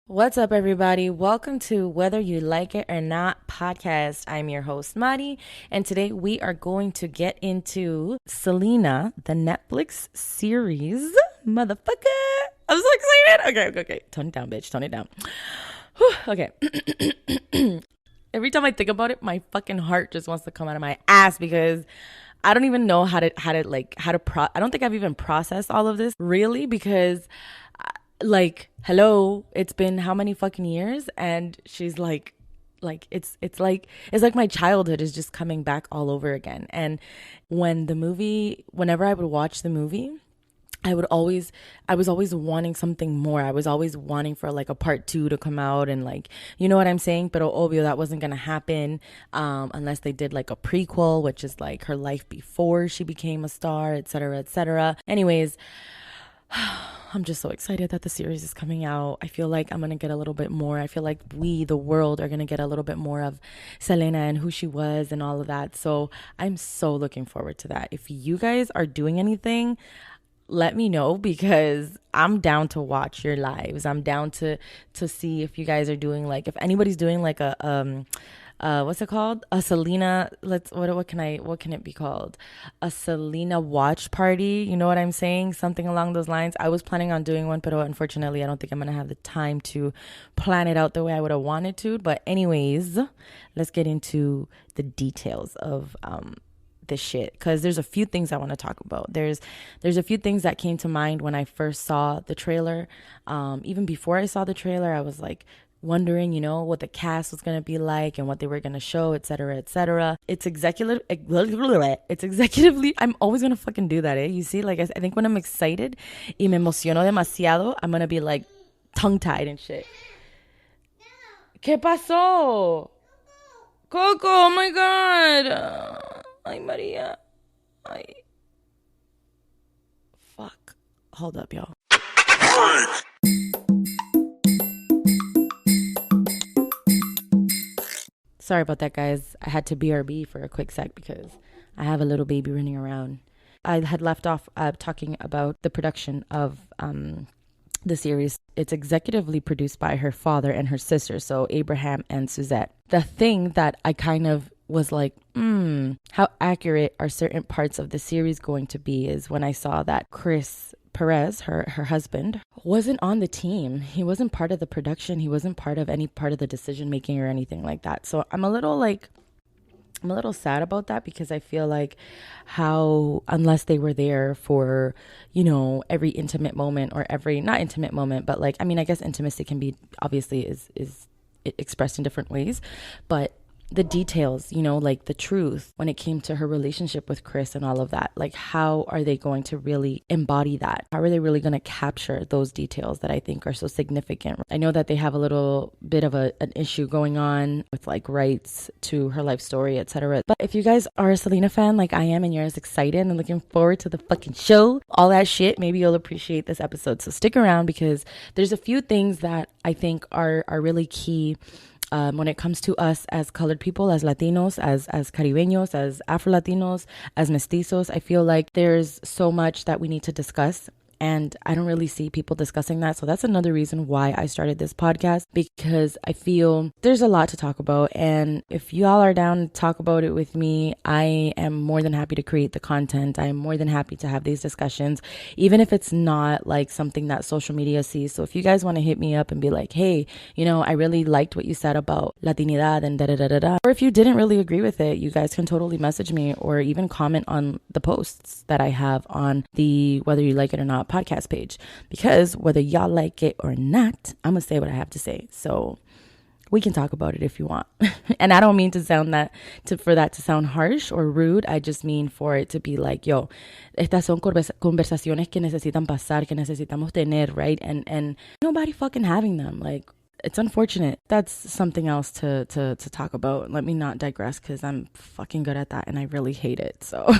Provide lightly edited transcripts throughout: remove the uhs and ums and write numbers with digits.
What's up, everybody? Welcome to Whether You Like It or Not podcast. I'm your host, Mari, and today we are going to get into Selena, the Netflix series. Motherfucker! I'm so excited! Okay. Tone it down, bitch. Tone it down. Whew. Okay. Every time I think about it, my fucking heart just wants to come out of my ass because I don't even know how to I don't think I've even processed all of this really because hello, it's been how many fucking years? And she's like it's like my childhood is just coming back all over again. And whenever I would watch the movie, I was always wanting something more. I was always wanting for like a part 2 to come out and like, you know what I'm saying? Pero obvio that wasn't going to happen unless they did like a prequel, which is like her life before she became a star, etc., etc. Anyways, I'm just so excited that the series is coming out. I feel like I'm going to get a little bit more. I feel like we, the world, are going to get a little bit more of Selena and who she was and all of that. So I'm so looking forward to that. If you guys are doing anything, let me know because I'm down to watch your lives. I'm down to see if you guys are doing like, if anybody's doing like a what's it called? A Selena, what can it be called? A Selena watch party. You know what I'm saying? Something along those lines. I was planning on doing one, but unfortunately, I don't think I'm going to have the time to plan it out the way I would have wanted to. But anyways, let's get into the details of, this shit, because there's a few things I want to talk about. There's a few things that came to mind when I first saw the trailer. Even before I saw the trailer, I was like wondering, you know, what the cast was going to be like and what they were going to show, etc., etc. It's executively, I'm always going to fucking do that, You see, like I think when I'm excited y me emociono demasiado, I'm going to be like tongue-tied and shit. ¿Qué pasó? Coco, oh my God. Ay, Maria. Ay. Fuck. Hold up, y'all. Sorry about that, guys. I had to BRB for a quick sec because I have a little baby running around. I had left off talking about the production of the series. It's executively produced by her father and her sister, so Abraham and Suzette. The thing that I kind of was like, how accurate are certain parts of the series going to be is when I saw that Chris Perez, her husband, wasn't on the team. He wasn't part of the production. He wasn't part of any part of the decision making or anything like that. So I'm a little sad about that because I feel like how, unless they were there for, you know, every intimate moment or every, not intimate moment, but like, I mean, I guess intimacy can be, obviously is expressed in different ways, but the details, you know, like the truth when it came to her relationship with Chris and all of that, like how are they going to really embody that? How are they really going to capture those details that I think are so significant? I know that they have a little bit of an issue going on with like rights to her life story, etc. But if you guys are a Selena fan like I am and you're as excited and looking forward to the fucking show, all that shit, maybe you'll appreciate this episode. So stick around because there's a few things that I think are really key when it comes to us as colored people, as Latinos, as Caribeños, as Afro-Latinos, as mestizos. I feel like there's so much that we need to discuss. And I don't really see people discussing that. So that's another reason why I started this podcast, because I feel there's a lot to talk about. And if y'all are down to talk about it with me, I am more than happy to create the content. I am more than happy to have these discussions, even if it's not like something that social media sees. So if you guys want to hit me up and be like, hey, you know, I really liked what you said about Latinidad and da-da-da-da-da. Or if you didn't really agree with it, you guys can totally message me or even comment on the posts that I have on the Whether You Like It or Not podcast page, because whether y'all like it or not, I'm gonna say what I have to say. So we can talk about it if you want. And I don't mean to sound for that to sound harsh or rude. I just mean for it to be like, yo, estas son conversaciones que necesitan pasar, que necesitamos tener, right? And nobody fucking having them. Like, it's unfortunate. That's something else to talk about. Let me not digress because I'm fucking good at that and I really hate it. So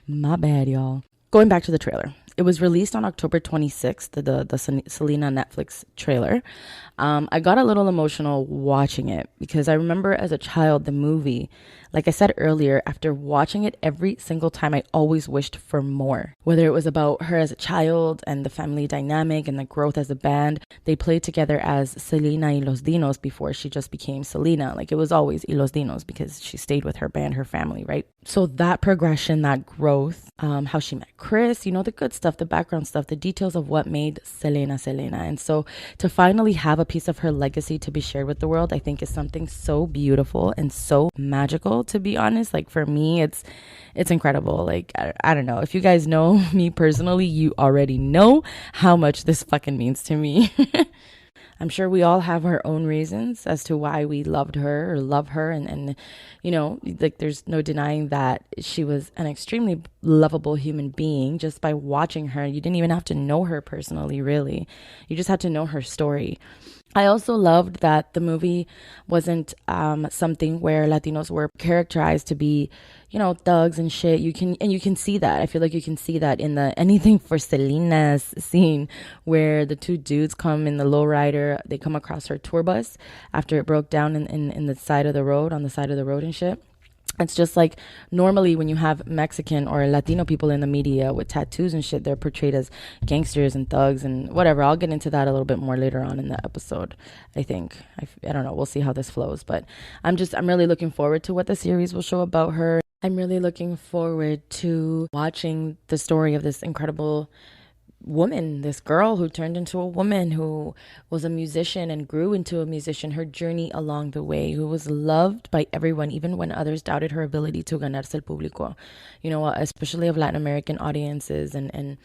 my bad, y'all. Going back to the trailer. It was released on October 26th, the Selena Netflix trailer. I got a little emotional watching it because I remember as a child, the movie Like I said earlier, after watching it every single time, I always wished for more. Whether it was about her as a child and the family dynamic and the growth as a band, they played together as Selena y los Dinos before she just became Selena. Like it was always y los Dinos because she stayed with her band, her family, right? So that progression, that growth, how she met Chris, you know, the good stuff, the background stuff, the details of what made Selena Selena. And so to finally have a piece of her legacy to be shared with the world, I think is something so beautiful and so magical, to be honest. Like for me, it's incredible. Like I don't know, if you guys know me personally, you already know how much this fucking means to me. I'm sure we all have our own reasons as to why we loved her or love her. And, you know, like there's no denying that she was an extremely lovable human being just by watching her. You didn't even have to know her personally, really. You just had to know her story. I also loved that the movie wasn't something where Latinos were characterized to be, you know, thugs and shit. You can see that. I feel like you can see that in the anything for Selena's scene where the two dudes come in the lowrider. They come across her tour bus after it broke down in the side of the road, on the side of the road and shit. It's just like normally when you have Mexican or Latino people in the media with tattoos and shit, they're portrayed as gangsters and thugs and whatever. I'll get into that a little bit more later on in the episode. I think I don't know. We'll see how this flows, but I'm really looking forward to what the series will show about her. I'm really looking forward to watching the story of this incredible woman, this girl who turned into a woman, who was a musician and grew into a musician, her journey along the way, who was loved by everyone, even when others doubted her ability to ganarse el público, you know, especially of Latin American audiences. And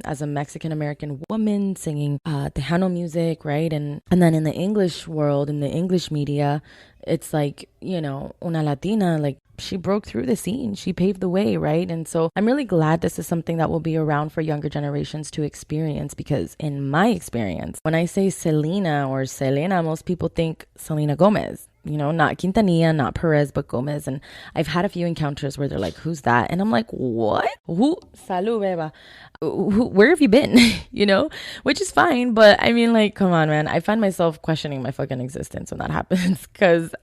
as a Mexican American woman singing Tejano music, right? And then in the English world, in the English media, it's like, you know, una Latina, like she broke through the scene. She paved the way, right? And so I'm really glad this is something that will be around for younger generations to experience, because in my experience, when I say Selena or Selena, most people think Selena Gomez. You know, not Quintanilla, not Perez, but Gomez. And I've had a few encounters where they're like, who's that? And I'm like, what? Who? Salud, beba. Where have you been? You know, which is fine. But I mean, like, come on, man. I find myself questioning my fucking existence when that happens, because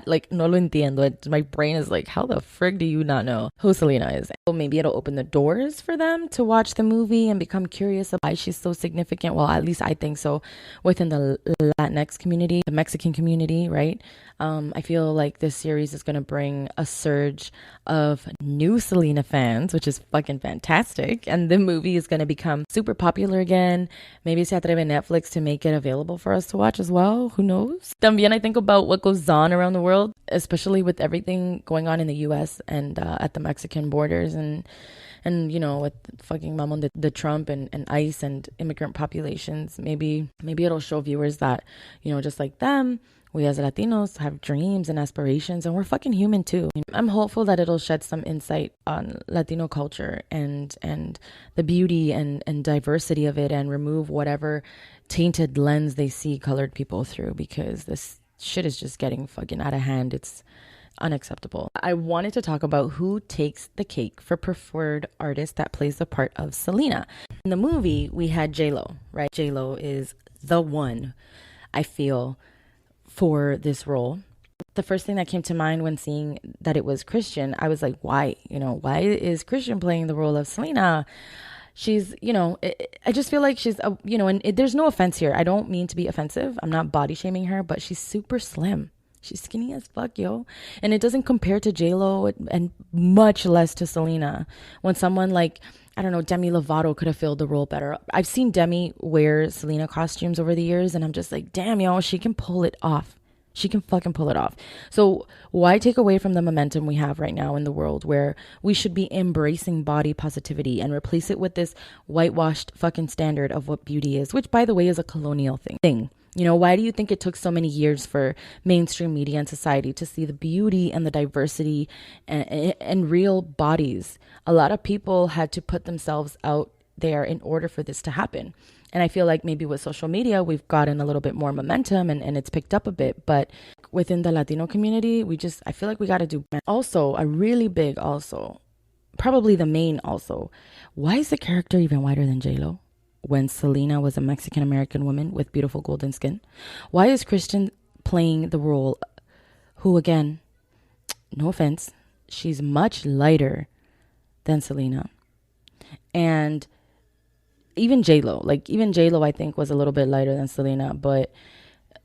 like, no lo entiendo. My brain is like, how the frig do you not know who Selena is? So maybe it'll open the doors for them to watch the movie and become curious about why she's so significant. Well, at least I think so, within the Latinx community, the Mexican community, right? I feel like this series is going to bring a surge of new Selena fans, which is fucking fantastic. And the movie is going to become super popular again. Maybe se atreve Netflix to make it available for us to watch as well. Who knows? También I think about what goes on around the world, especially with everything going on in the US and at the Mexican borders, and you know, with fucking Mamon the Trump and ICE and immigrant populations. Maybe it'll show viewers that, you know, just like them, we as Latinos have dreams and aspirations, and we're fucking human too. I'm hopeful that it'll shed some insight on Latino culture and the beauty and diversity of it, and remove whatever tainted lens they see colored people through, because this shit is just getting fucking out of hand. It's unacceptable. I wanted to talk about who takes the cake for preferred artist that plays the part of Selena. In the movie, we had J-Lo, right? J-Lo is the one, I feel, for this role. The first thing that came to mind when seeing that it was Christian, I was like, why? You know, why is Christian playing the role of Selena? She's, you know, I just feel like she's, you know, and there's no offense here. I don't mean to be offensive. I'm not body shaming her, but she's super slim. She's skinny as fuck, yo. And it doesn't compare to J-Lo, and much less to Selena. When someone like, I don't know, Demi Lovato could have filled the role better. I've seen Demi wear Selena costumes over the years, and I'm just like, damn, yo, she can pull it off. She can fucking pull it off. So why take away from the momentum we have right now in the world, where we should be embracing body positivity, and replace it with this whitewashed fucking standard of what beauty is, which, by the way, is a colonial thing. You know, why do you think it took so many years for mainstream media and society to see the beauty and the diversity and real bodies? A lot of people had to put themselves out there in order for this to happen. And I feel like maybe with social media, we've gotten a little bit more momentum and it's picked up a bit. But within the Latino community, I feel like we got to do also a really big also, probably the main also. Why is the character even whiter than J-Lo when Selena was a Mexican American woman with beautiful golden skin? Why is Christian playing the role who, again, no offense, she's much lighter than Selena. And even J-Lo, I think was a little bit lighter than Selena, but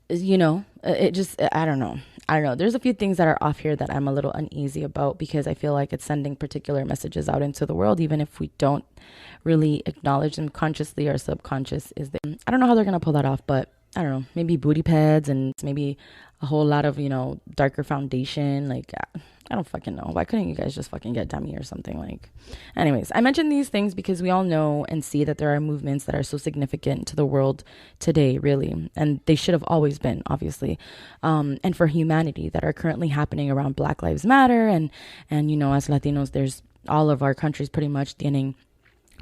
it just, I don't know. There's a few things that are off here that I'm a little uneasy about, because I feel like it's sending particular messages out into the world, even if we don't really acknowledge them consciously. Or subconscious is there. I don't know how they're going to pull that off, but I don't know, maybe booty pads and maybe a whole lot of, darker foundation. Like, I don't fucking know. Why couldn't you guys just fucking get dummy or something? Like, anyways, I mention these things because we all know and see that there are movements that are so significant to the world today, really. And they should have always been, obviously. And for humanity that are currently happening around Black Lives Matter. And as Latinos, there's all of our countries pretty much tienen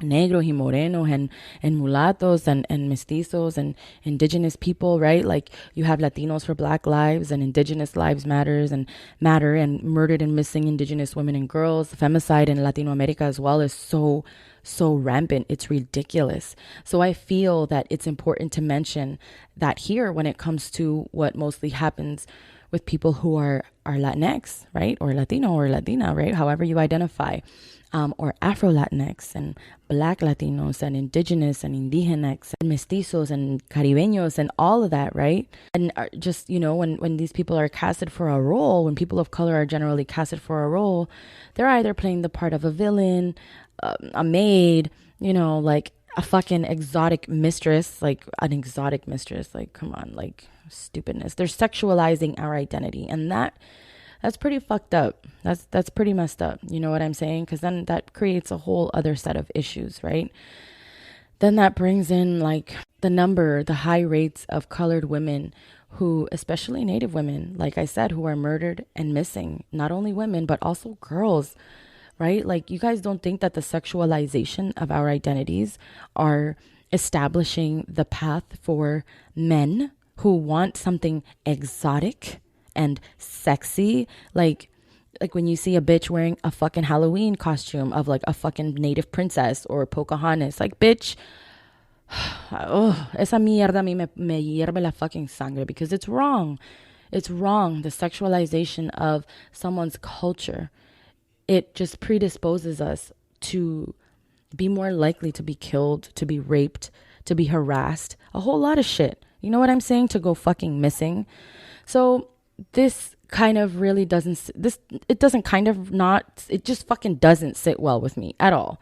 negros y morenos and mulatos and mestizos and indigenous people, right? Like, you have Latinos for Black lives, and indigenous lives matter, and murdered and missing indigenous women and girls. Femicide in Latino America as well is so rampant. It's ridiculous. So I feel that it's important to mention that here when it comes to what mostly happens with people who are Latinx, right? Or Latino or Latina, right? However you identify. Or Afro-Latinx and Black Latinos and Indigenous and Indigenex and Mestizos and Caribeños and all of that, right? And just, when these people are casted for a role, when people of color are generally casted for a role, they're either playing the part of a villain, a maid, like a fucking exotic mistress, like an exotic mistress, like, come on, like, stupidness. They're sexualizing our identity, and that's pretty fucked up. That's pretty messed up. You know what I'm saying? Because then that creates a whole other set of issues, right? Then that brings in like the high rates of colored women who, especially Native women, like I said, who are murdered and missing. Not only women, but also girls, right? Like, you guys don't think that the sexualization of our identities are establishing the path for men who want something exotic and sexy, like when you see a bitch wearing a fucking Halloween costume of like a fucking native princess or Pocahontas, like, bitch, esa mierda a mí me hierve la fucking sangre, because it's wrong. It's wrong. The sexualization of someone's culture, it just predisposes us to be more likely to be killed, to be raped, to be harassed, a whole lot of shit. You know what I'm saying? To go fucking missing. So this kind of really it just fucking doesn't sit well with me at all.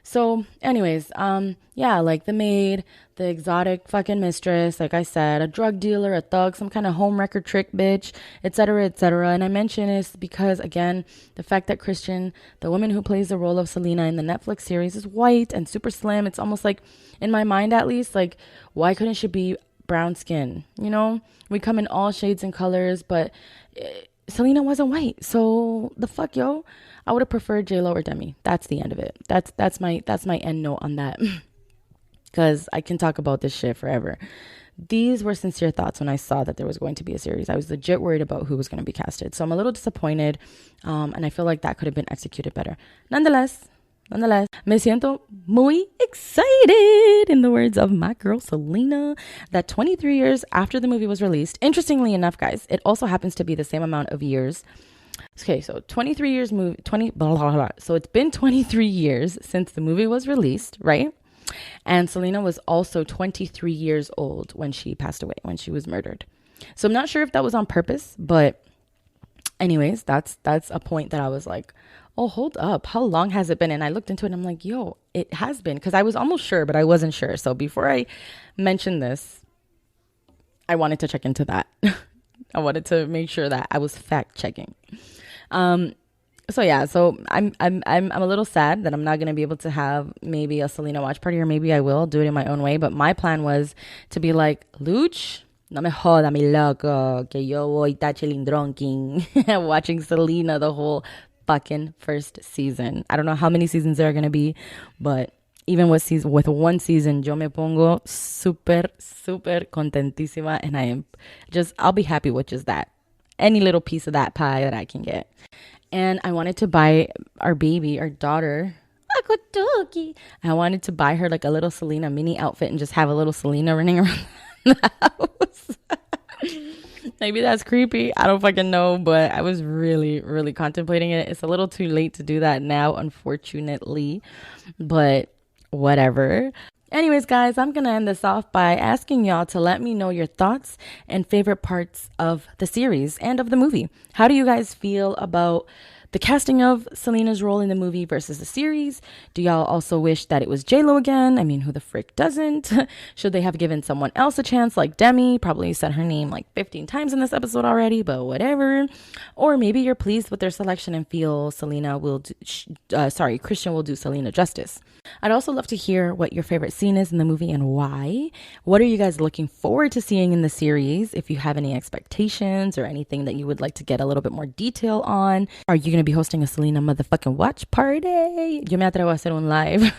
So anyways, like the maid, the exotic fucking mistress, like I said, a drug dealer, a thug, some kind of homewrecker trick bitch, etc., etc. And I mention this because, again, the fact that Christian, the woman who plays the role of Selena in the Netflix series, is white and super slim. It's almost like, in my mind at least, like, why couldn't she be brown skin? We come in all shades and colors, but Selena wasn't white. So the fuck, yo, I would have preferred J-Lo or Demi. That's the end of it. That's my end note on that, because I can talk about this shit forever. These were sincere thoughts when I saw that there was going to be a series. I was legit worried about who was going to be casted. So I'm a little disappointed, and I feel like that could have been executed better. Nonetheless, me siento muy excited, in the words of my girl Selena, that 23 years after the movie was released. Interestingly enough, guys, it also happens to be the same amount of years. Okay, so 23 years So it's been 23 years since the movie was released, right? And Selena was also 23 years old when she passed away, when she was murdered. So I'm not sure if that was on purpose, but anyways, that's a point that I was like, oh, hold up, how long has it been? And I looked into it and I'm like, yo, it has been, because I was almost sure, but I wasn't sure. So before I mentioned this, I wanted to check into that. I wanted to make sure that I was fact checking. So I'm a little sad that I'm not going to be able to have maybe a Selena watch party, or maybe I will do it in my own way. But my plan was to be like, Luch, no me joda, mi loco, que yo voy ta chilindronking, watching Selena the whole fucking first season. I don't know how many seasons there are going to be, but even with one season, yo me pongo super contentísima, and I'll be happy with just that. Any little piece of that pie that I can get. And I wanted to buy our daughter, I wanted to buy her like a little Selena mini outfit and just have a little Selena running around the house. Maybe that's creepy. I don't fucking know, but I was really, really contemplating it. It's a little too late to do that now, unfortunately, but whatever. Anyways, guys, I'm going to end this off by asking y'all to let me know your thoughts and favorite parts of the series and of the movie. How do you guys feel about the casting of Selena's role in the movie versus the series? Do y'all also wish that it was J-Lo again? I mean, who the frick doesn't? Should they have given someone else a chance like Demi? Probably said her name like 15 times in this episode already, but whatever. Or maybe you're pleased with their selection and feel Christian will do Selena justice. I'd also love to hear what your favorite scene is in the movie and why. What are you guys looking forward to seeing in the series? If you have any expectations or anything that you would like to get a little bit more detail on. Are you going to be hosting a Selena motherfucking watch party? Yo me atrevo a hacer un live.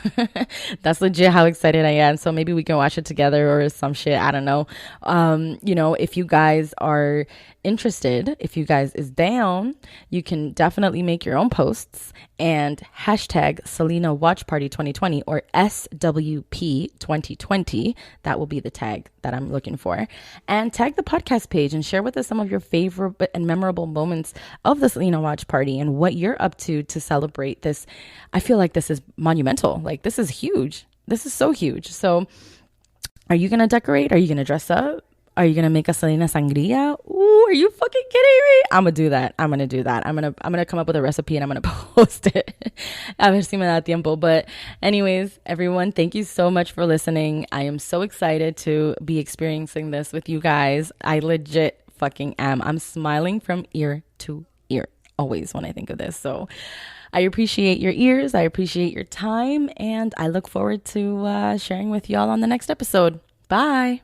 That's legit how excited I am. So maybe we can watch it together or some shit. I don't know. If you guys are interested, if you guys is down, you can definitely make your own posts and hashtag Selena Watch Party 2020 or SWP 2020. That will be the tag that I'm looking for. And tag the podcast page and share with us some of your favorite and memorable moments of the Selena Watch Party and what you're up to celebrate this. I feel like this is monumental. Like, this is huge. This is so huge. So are you going to decorate? Are you going to dress up? Are you going to make a Selena sangria? Ooh, are you fucking kidding me? I'm going to do that. I'm going to come up with a recipe and I'm going to post it. A ver si me da tiempo. But anyways, everyone, thank you so much for listening. I am so excited to be experiencing this with you guys. I legit fucking am. I'm smiling from ear to ear always when I think of this. So I appreciate your ears. I appreciate your time. And I look forward to sharing with y'all on the next episode. Bye.